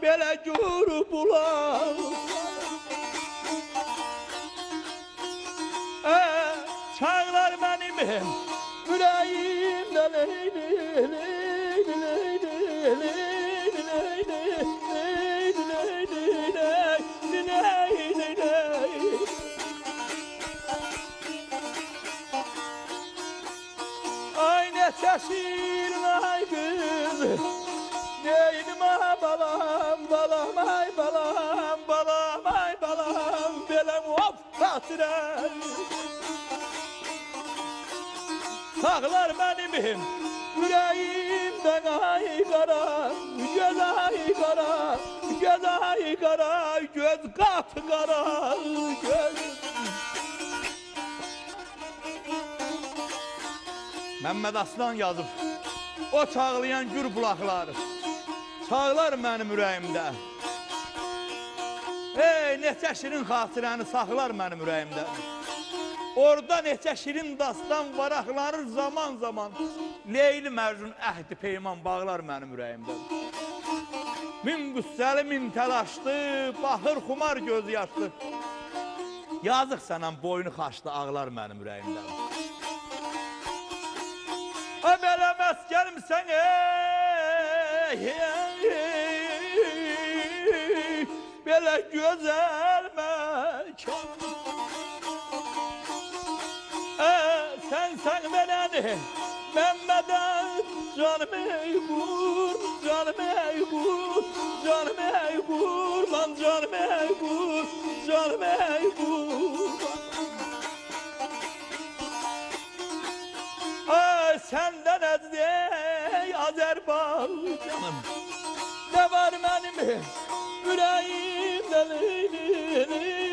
belə qurbular. Çağlar mənim ürəyimdə leyli, leyli, leyli, leyli, leyli, leyli, leyli, leyli, leyli, leyli. Ay ne çeşirin ay kız, neydim ay balam, balam ay balam, balam ay balam, belem hop hatırım. Sağlar benim yüreğimden ay kara, göz ay kara, göz ay kara, göz kapı kara, göz. Məhəmməd Aslan yazıb, o çağlayan gür bulaqlar, çağlar mənim ürəyimdə. Ey, neçə şirin xatirəni saxlar mənim ürəyimdə. Orada neçə şirin dastan varaqlanır zaman zaman. Leyli Məcnun əhdi peyman bağlar mənim ürəyimdə. Min qüssəli, min təlaşlı, baxır xumar göz yaşlı. Yazıq sənəm boynu xaşlı ağlar mənim ürəyimdə. Belə məskərimsən belə gözəl məkan. Sen beni Mehmet'e canım ey vur, canım ey vur, canım ey vur, lan canım ey vur, canım ey vur. Ay senden ey Azerbaycanım, ne var benim yüreğimde leyli.